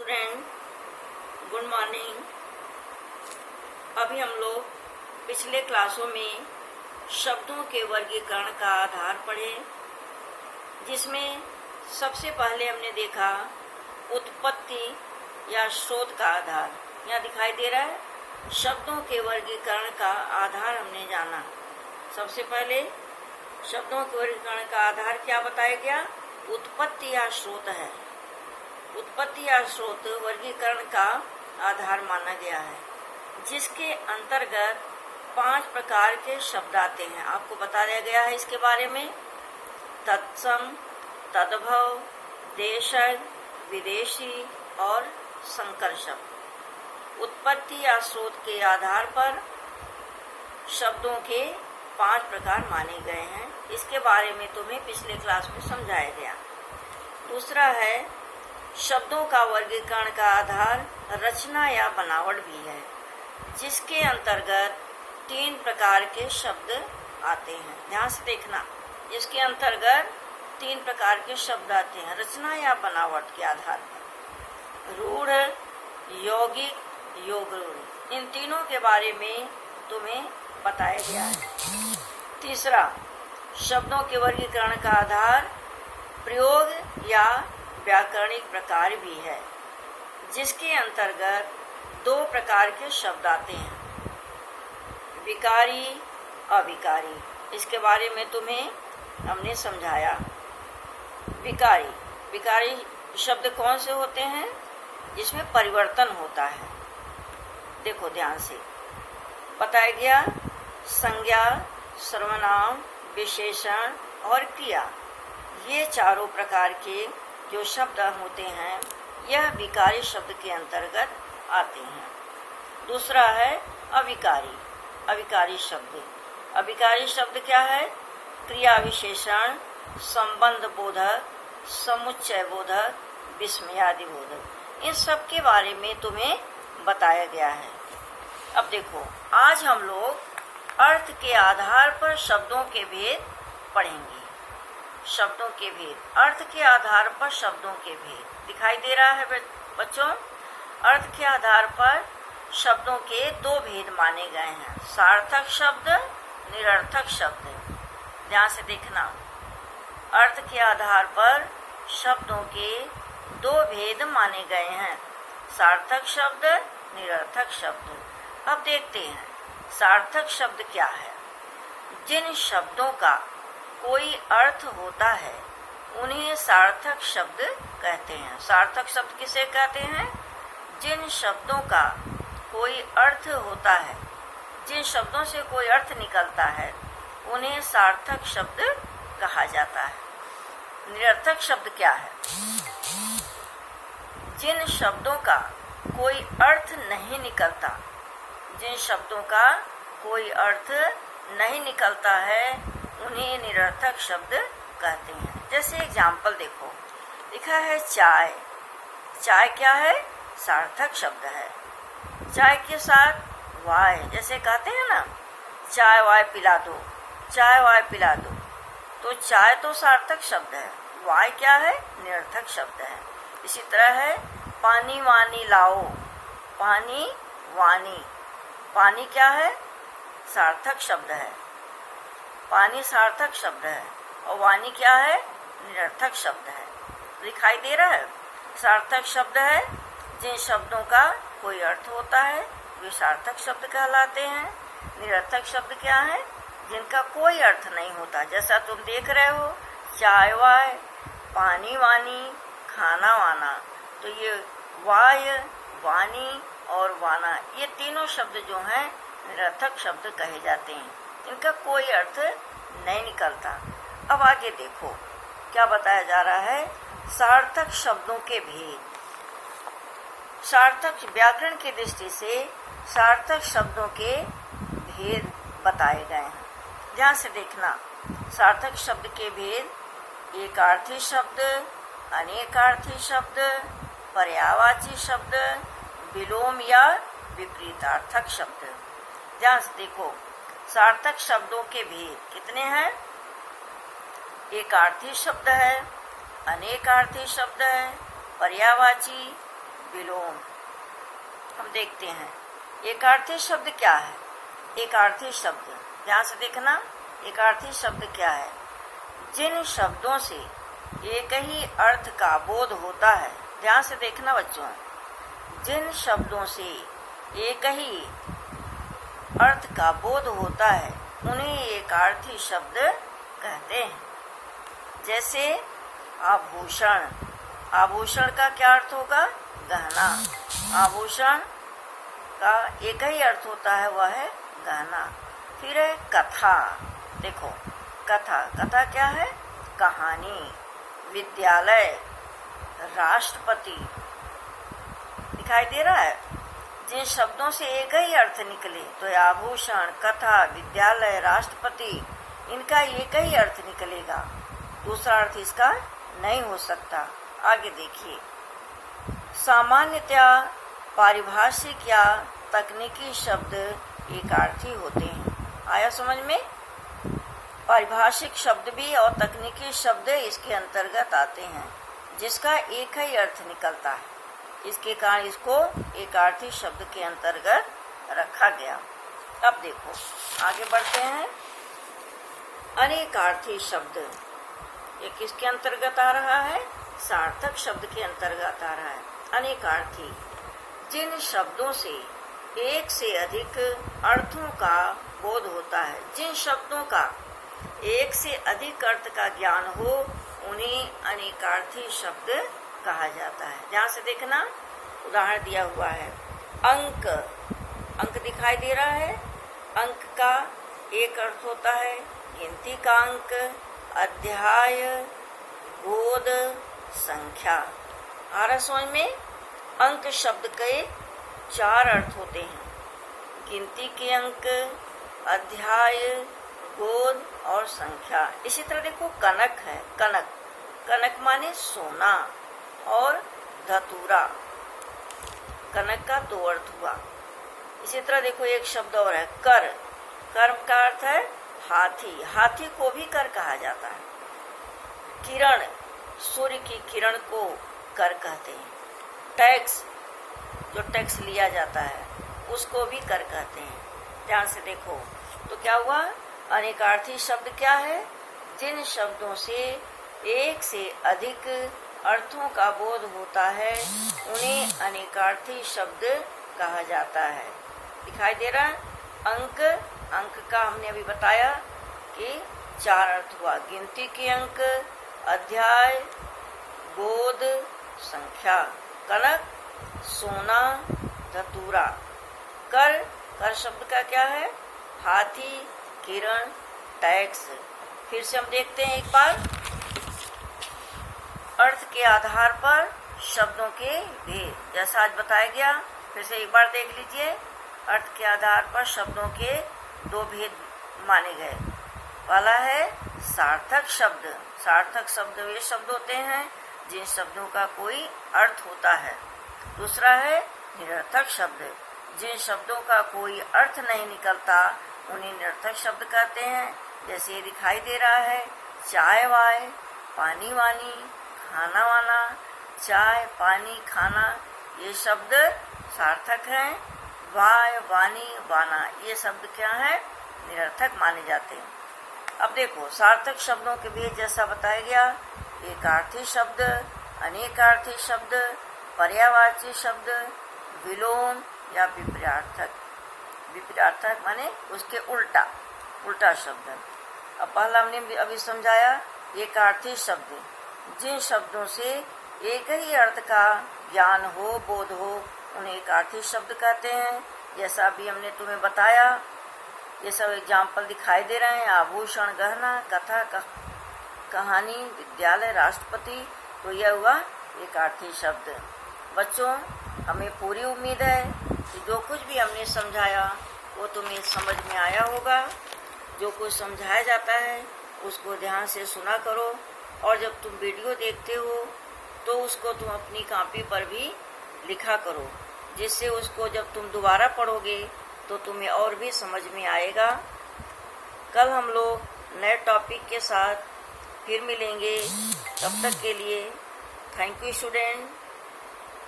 Student, good morning. अभी हम लोग पिछले क्लासों में शब्दों के वर्गीकरण का आधार पढ़े, जिसमें सबसे पहले हमने देखा उत्पत्ति या स्रोत का आधार। यहाँ दिखाई दे रहा है शब्दों के वर्गीकरण का आधार हमने जाना। सबसे पहले शब्दों के वर्गीकरण का आधार क्या बताया गया? उत्पत्ति या स्रोत है। उत्पत्ति या स्रोत वर्गीकरण का आधार माना गया है, जिसके अंतर्गत 5 प्रकार के शब्द आते हैं। आपको बता दिया गया है इसके बारे में। तत्सम, तद्भव, देशज, विदेशी और संकर शब्द। उत्पत्ति या स्रोत के आधार पर शब्दों के 5 प्रकार माने गए हैं। इसके बारे में तुम्हें पिछले क्लास में समझाया गया। दूसरा है शब्दों का वर्गीकरण का आधार रचना या बनावट भी है, जिसके अंतर्गत 3 प्रकार के शब्द आते हैं। ध्यान से देखना, इसके अंतर्गत 3 प्रकार के शब्द आते हैं रचना या बनावट के आधार पर। रूढ़, यौगिक, योग रूढ़, इन तीनों के बारे में तुम्हें बताया गया है। तीसरा, शब्दों के वर्गीकरण का आधार प्रयोग या व्याकरणिक प्रकार भी है, जिसके अंतर्गत 2 प्रकार के शब्द आते हैं, विकारी, अविकारी। इसके बारे में तुम्हें हमने समझाया। विकारी शब्द कौन से होते हैं? जिसमें परिवर्तन होता है। देखो ध्यान से बताया गया, संज्ञा, सर्वनाम, विशेषण और क्रिया, ये चारों प्रकार के जो शब्द होते हैं यह विकारी शब्द के अंतर्गत आते हैं। दूसरा है अविकारी शब्द। अविकारी शब्द क्या है? क्रिया विशेषण, संबंध बोधक, समुच्चय बोधक, विस्मयादि बोधक, इन सब के बारे में तुम्हें बताया गया है। अब देखो, आज हम लोग अर्थ के आधार पर शब्दों के भेद पढ़ेंगे। शब्दों के भेद, अर्थ के आधार पर शब्दों के भेद दिखाई दे रहा है बच्चों। अर्थ के आधार पर शब्दों के 2 भेद माने गए हैं, सार्थक शब्द, निरर्थक शब्द। ध्यान से देखना, अर्थ के आधार पर शब्दों के 2 भेद माने गए हैं, सार्थक शब्द, निरर्थक शब्द। अब देखते हैं सार्थक शब्द क्या है। जिन शब्दों का कोई अर्थ होता है उन्हें सार्थक शब्द कहते हैं। सार्थक शब्द किसे कहते हैं? जिन शब्दों का कोई अर्थ होता है, जिन शब्दों से कोई अर्थ निकलता है, उन्हें सार्थक शब्द कहा जाता है। निरर्थक शब्द क्या है? जिन शब्दों का कोई अर्थ नहीं निकलता, जिन शब्दों का कोई अर्थ नहीं निकलता है, उन्हें निरर्थक शब्द कहते हैं। जैसे एग्जाम्पल देखो, लिखा है चाय। चाय क्या है? सार्थक शब्द है। चाय के साथ वाय, जैसे कहते हैं ना, चाय वाय पिला दो, चाय वाय पिला दो, तो चाय तो सार्थक शब्द है, वाय क्या है? निरर्थक शब्द है। इसी तरह है पानी वानी लाओ, पानी वानी, पानी क्या है? सार्थक शब्द है, पानी सार्थक शब्द है, और वाणी क्या है? निरर्थक शब्द है। दिखाई दे रहा है, सार्थक शब्द है जिन शब्दों का कोई अर्थ होता है वे सार्थक शब्द कहलाते हैं। निरर्थक शब्द क्या है? जिनका कोई अर्थ नहीं होता। जैसा तुम देख रहे हो, चाय वाय, पानी वानी, खाना वाना, तो ये वाय, वाणी और वाना, ये तीनों शब्द जो हैं निरर्थक शब्द कहे जाते हैं, इनका कोई अर्थ नहीं निकलता। अब आगे देखो क्या बताया जा रहा है, सार्थक शब्दों के भेद। सार्थक व्याकरण की दृष्टि से सार्थक शब्दों के भेद बताए गए हैं। ध्यान से देखना, सार्थक शब्द के भेद: एकार्थी शब्द, अनेकार्थी शब्द, पर्यायवाची शब्द, विलोम या विपरीतार्थक शब्द। ध्यान से देखो, सार्थक शब्दों के भेद कितने हैं? एकार्थी शब्द है, अनेकार्थी शब्द है, पर्यायवाची, विलोम। हम देखते हैं एकार्थी शब्द क्या है। एकार्थी शब्द, ध्यान से देखना, एकार्थी शब्द क्या है? जिन शब्दों से एक ही अर्थ का बोध होता है। ध्यान से देखना बच्चों, जिन शब्दों से एक ही अर्थ का बोध होता है उन्हें एकार्थी शब्द कहते हैं। जैसे आभूषण, आभूषण का क्या अर्थ होगा? गहना। आभूषण का एक ही अर्थ होता है, वह है गहना। फिर है कथा। देखो कथा, कथा क्या है? कहानी। विद्यालय, राष्ट्रपति, दिखाई दे रहा है? जिन शब्दों से एक ही अर्थ निकले, तो आभूषण, कथा, विद्यालय, राष्ट्रपति, इनका एक ही अर्थ निकलेगा, दूसरा अर्थ इसका नहीं हो सकता। आगे देखिए, सामान्यतया पारिभाषिक या तकनीकी शब्द एकार्थी होते हैं। आया समझ में? पारिभाषिक शब्द भी और तकनीकी शब्द इसके अंतर्गत आते हैं, जिसका एक ही अर्थ निकलता है। इसके कारण इसको एकार्थी शब्द के अंतर्गत रखा गया। अब देखो आगे बढ़ते हैं। अनेकार्थी शब्द ये किसके अंतर्गत आ रहा है? सार्थक शब्द के अंतर्गत आ रहा है। अनेकार्थी, जिन शब्दों से एक से अधिक अर्थों का बोध होता है। जिन शब्दों का एक से अधिक अर्थ का ज्ञान हो उन्हें अनेकार्थी शब्द कहा जाता है। ध्यान से देखना, उदाहरण दिया हुआ है। अंक, अंक दिखाई दे रहा है? अंक का एक अर्थ होता है गिनती का अंक, अध्याय, गोद, संख्या। आ रहा समझ में? अंक शब्द के 4 अर्थ होते हैं, गिनती के अंक, अध्याय, गोद और संख्या। इसी तरह देखो कनक है, कनक, कनक माने सोना और धतूरा, कनक का 2 अर्थ हुआ। इसी तरह देखो एक शब्द और है कर, कर का अर्थ है हाथी, हाथी को भी कर कहा जाता है। किरण, सूर्य की किरण को कर कहते हैं। टैक्स, जो टैक्स लिया जाता है उसको भी कर कहते हैं। ध्यान से देखो तो क्या हुआ? अनेकार्थी शब्द क्या है? जिन शब्दों से एक से अधिक अर्थों का बोध होता है उन्हें अनेकार्थी शब्द कहा जाता है। दिखाई दे रहा है? अंक, अंक का हमने अभी बताया कि 4 अर्थ हुआ, गिनती के अंक, अध्याय, गोद, संख्या। कनक, सोना, धतूरा। कर, कर शब्द का क्या है? हाथी, किरण, टैक्स। फिर से हम देखते हैं एक बार, अर्थ के आधार पर शब्दों के भेद, जैसा आज बताया गया। फिर से एक बार देख लीजिए, अर्थ के आधार पर शब्दों के 2 भेद माने गए। पहला है सार्थक शब्द। सार्थक शब्द वे शब्द होते हैं जिन शब्दों का कोई अर्थ होता है। दूसरा है निरर्थक शब्द, जिन शब्दों का कोई अर्थ नहीं निकलता उन्हें निरर्थक शब्द कहते हैं। जैसे दिखाई दे रहा है चाय वाय, पानी वानी, खाना वाना। चाय, पानी, खाना ये शब्द सार्थक हैं। वाय, वानी, वाना ये शब्द क्या है? निरर्थक माने जाते हैं। अब देखो सार्थक शब्दों के भेद जैसा बताया गया, एकार्थी शब्द, अनेकार्थी शब्द, पर्यायवाची शब्द, विलोम या विपर्यार्थक। विपर्यार्थक माने उसके उल्टा, उल्टा शब्द। अब पहला हमने अभी समझाया एकार्थी शब्द, जिन शब्दों से एक ही अर्थ का ज्ञान हो, बोध हो, उन्हें एकार्थी शब्द कहते हैं। जैसा अभी हमने तुम्हें बताया, ये सब एग्जाम्पल दिखाई दे रहे हैं। आभूषण, गहना, कथा, कहानी, विद्यालय, राष्ट्रपति। तो यह हुआ एकार्थी शब्द। बच्चों, हमें पूरी उम्मीद है कि जो कुछ भी हमने समझाया वो तुम्हें समझ में आया होगा। जो कुछ समझाया जाता है उसको ध्यान से सुना करो, और जब तुम वीडियो देखते हो तो उसको तुम अपनी कॉपी पर भी लिखा करो, जिससे उसको जब तुम दोबारा पढ़ोगे तो तुम्हें और भी समझ में आएगा। कल हम लोग नए टॉपिक के साथ फिर मिलेंगे। तब तक के लिए थैंक यू स्टूडेंट।